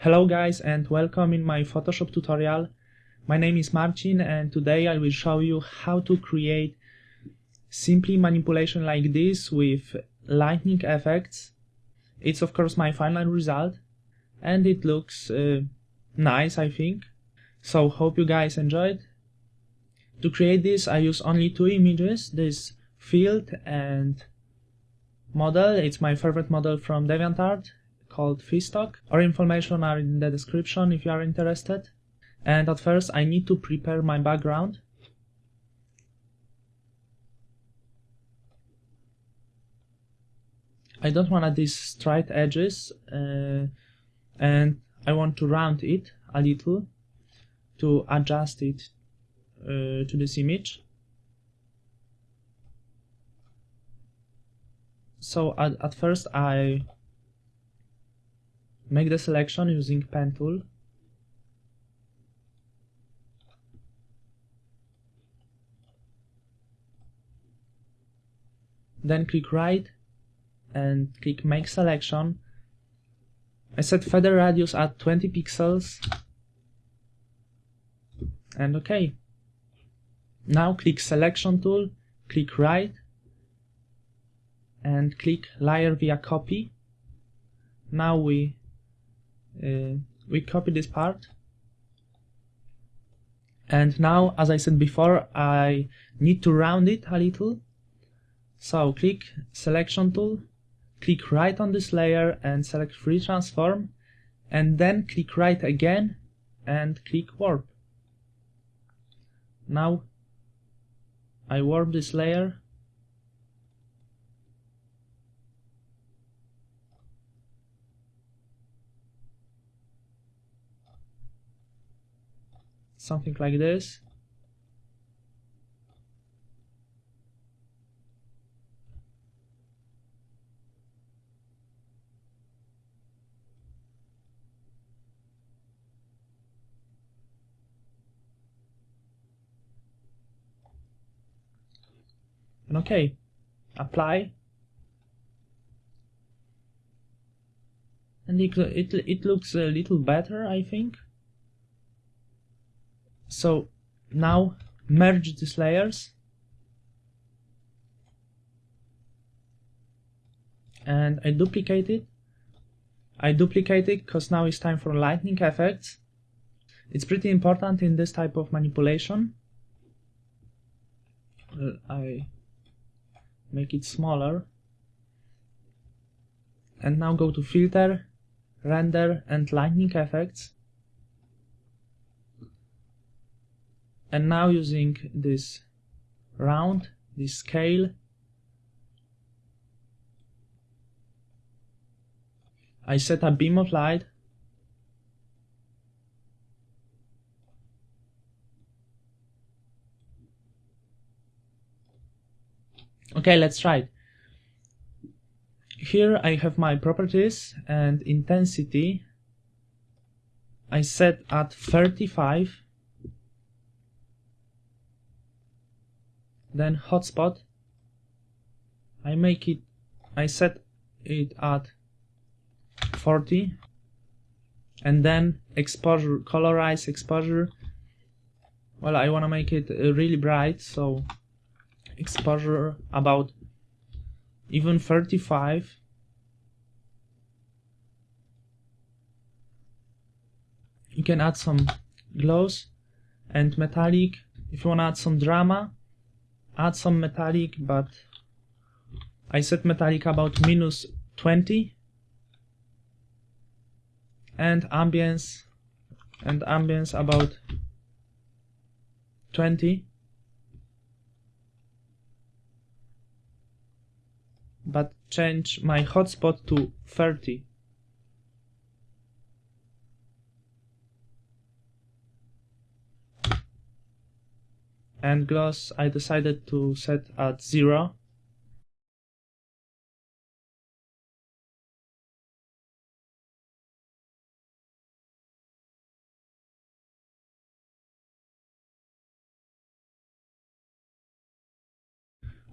Hello guys and welcome in my Photoshop tutorial. My name is Marcin and today I will show you how to create simply manipulation like this with lightning effects. It's of course my final result and it looks nice, I think. So hope you guys enjoyed. To create this I use only two images, this field and model. It's my favorite model from DeviantArt, called Festock. Our information are in the description if you are interested. And at first I need to prepare my background. I don't want these straight edges and I want to round it a little to adjust it to this image. So at first I make the selection using pen tool. Then click right and click make selection. I set feather radius at 20 pixels and OK. Now click selection tool, click right and click layer via copy. Now we copy this part, and now, as I said before, I need to round it a little. So click selection tool, click right on this layer and select free transform, and then click right again and click warp. Now I warp this layer. Something like this. And OK, apply. And it looks a little better, I think. So now merge these layers and I duplicate it. Because now it's time for lightning effects. It's pretty important in this type of manipulation. I make it smaller. And now go to filter, render and lightning effects. And now using this round, this scale, I set a beam of light. Okay, let's try it. Here I have my properties and intensity. I set at 35. Then hotspot, I set it at 40, and then exposure, colorize exposure. Well, I want to make it really bright, so exposure about even 35. You can add some glows and metallic. If you want to add some drama, add some metallic, but I set metallic about -20, and ambience about 20, but change my hotspot to 30. And gloss I decided to set at 0.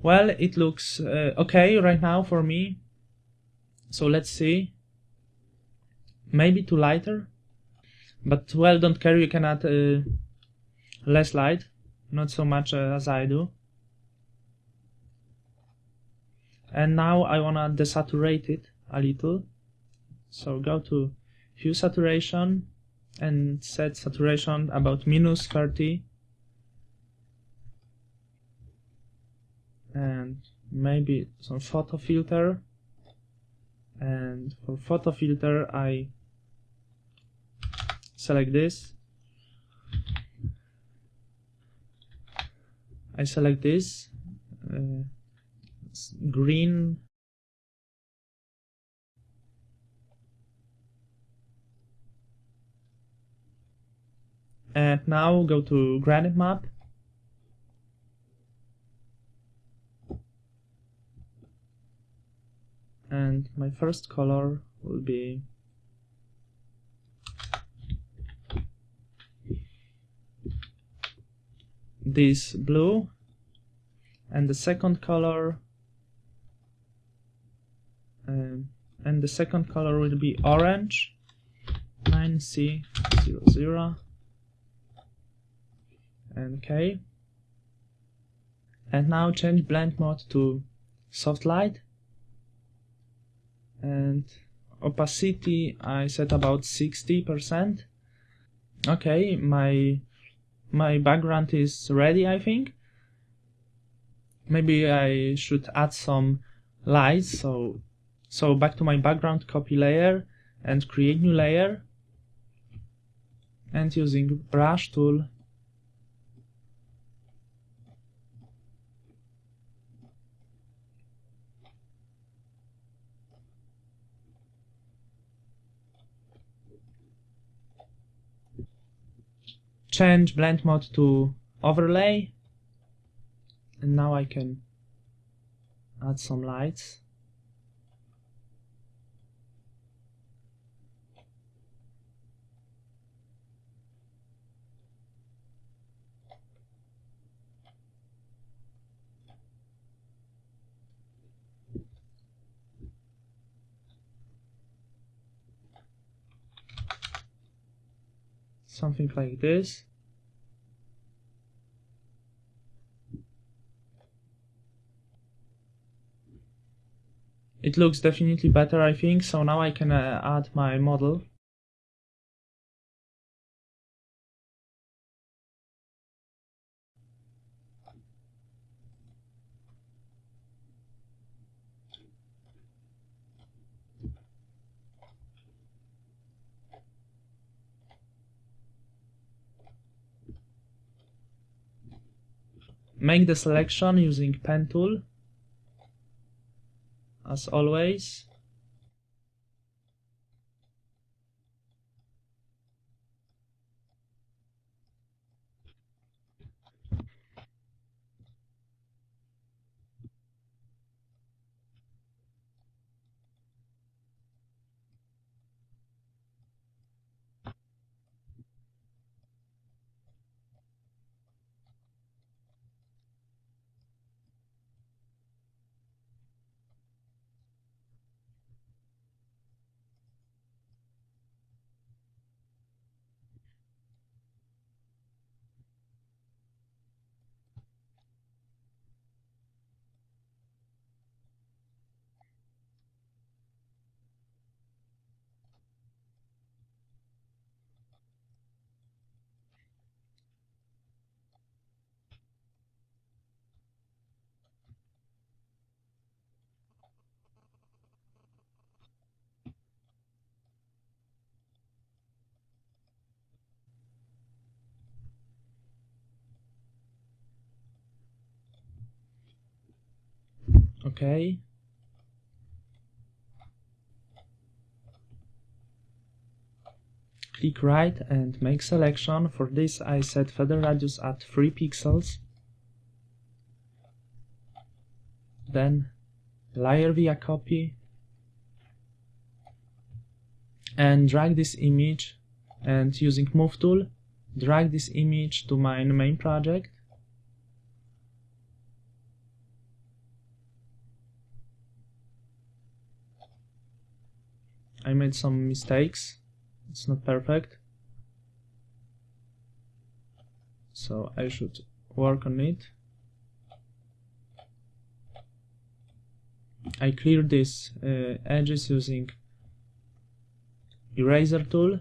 Well, it looks okay right now for me. So let's see. Maybe too lighter. But well, don't care, you can add less light, not so much as I do. And now I wanna desaturate it a little. So go to Hue Saturation and set saturation about -30. And maybe some photo filter. And for photo filter I select this. I select this green, and now go to gradient map and my first color will be this blue, and the second color will be orange, 9C00, and OK. And now change blend mode to soft light, and opacity I set about 60%. Okay, my background is ready, I think. Maybe I should add some lights, so back to my background, copy layer and create new layer, and using brush tool change blend mode to overlay, and now I can add some lights. Something like this. It looks definitely better, I think, so now I can add my model. Make the selection using pen tool, as always. Okay. Click right and make selection. For this I set feather radius at 3 pixels. Then layer via copy and drag this image, and using move tool drag this image to my main project. I made some mistakes, it's not perfect. so I should work on it. I clear these edges using eraser tool.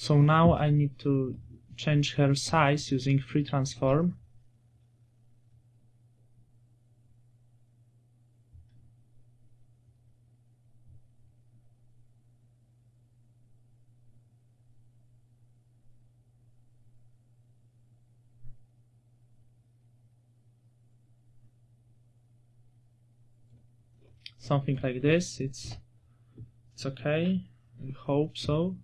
So now I need to change her size using free transform. Something like this. It's okay. I hope so.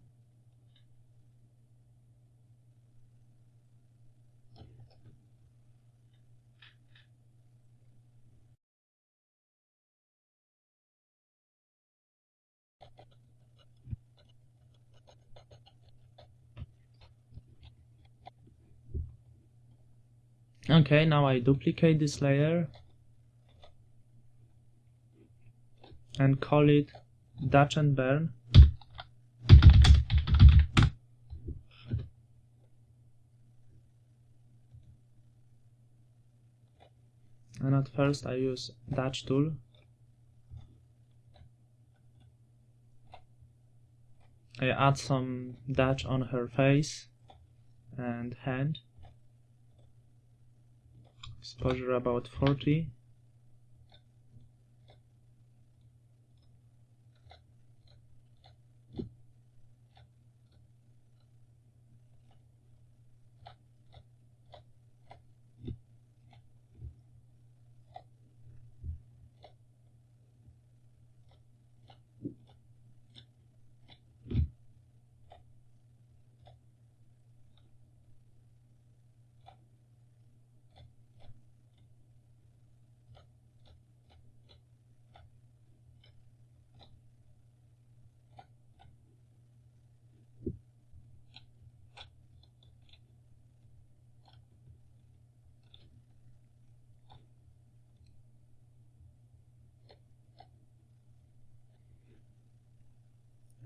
Okay, now I duplicate this layer and call it Dutch and Burn. And at first I use Dutch tool. I add some Dutch on her face and hand. Exposure about 40.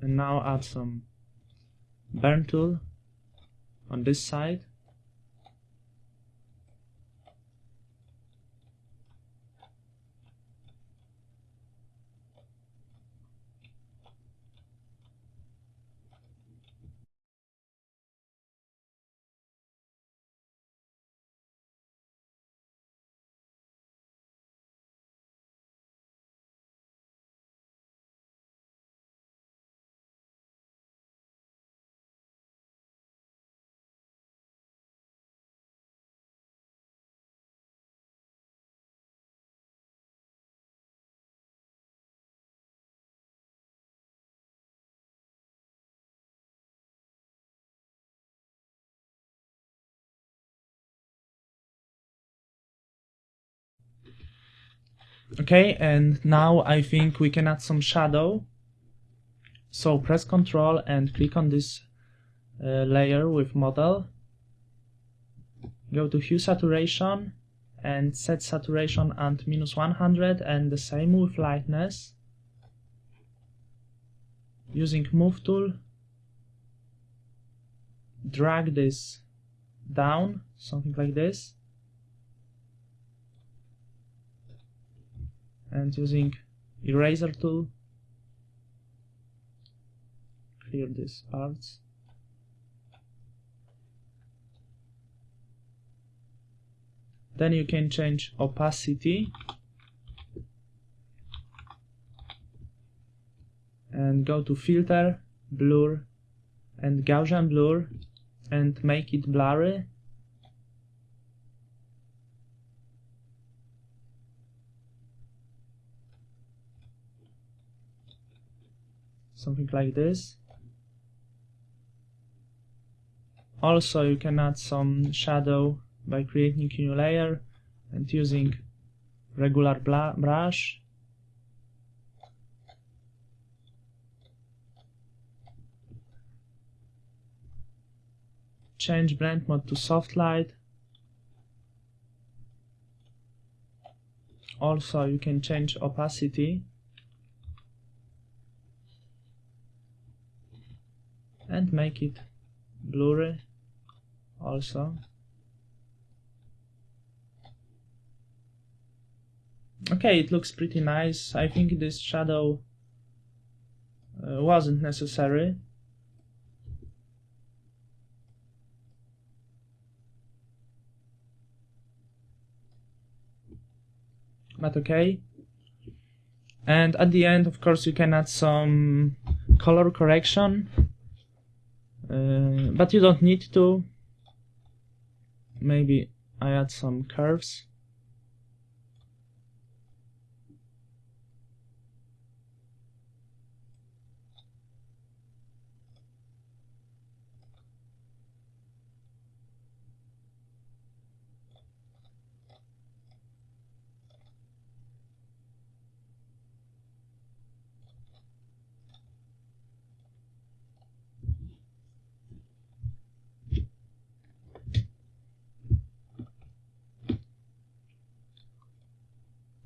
And now add some burn tool on this side. Okay, and now I think we can add some shadow. So press Ctrl and click on this layer with model. Go to hue saturation and set saturation at -100, and the same with lightness. Using move tool, drag this down, something like this. And using eraser tool, clear these parts. Then you can change opacity and go to filter, blur and Gaussian blur and make it blurry. something like this. Also, you can add some shadow by creating a new layer and using regular brush. Change blend mode to soft light. Also, you can change opacity and make it blurry also. Okay, it looks pretty nice. I think this shadow wasn't necessary. But okay. And at the end, of course, you can add some color correction, but you don't need to. Maybe I add some curves.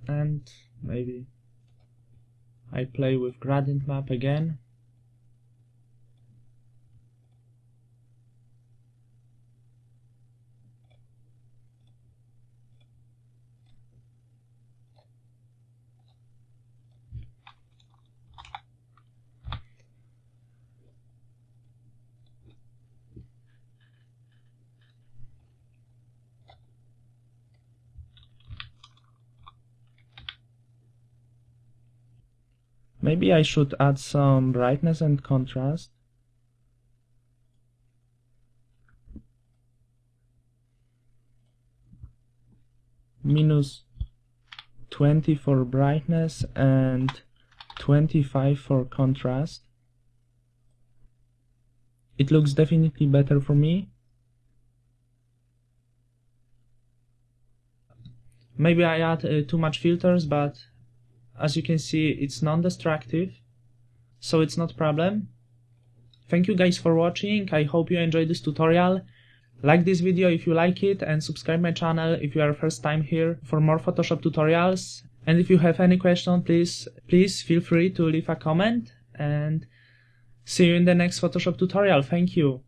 And maybe I play with gradient map again. Maybe I should add some brightness and contrast. -20 for brightness and 25 for contrast. It looks definitely better for me. Maybe I add too much filters, but as you can see, it's non-destructive, so it's not a problem. Thank you guys for watching. I hope you enjoyed this tutorial. Like this video if you like it, and subscribe my channel if you are first time here for more Photoshop tutorials. And if you have any question, please feel free to leave a comment, and see you in the next Photoshop tutorial. Thank you.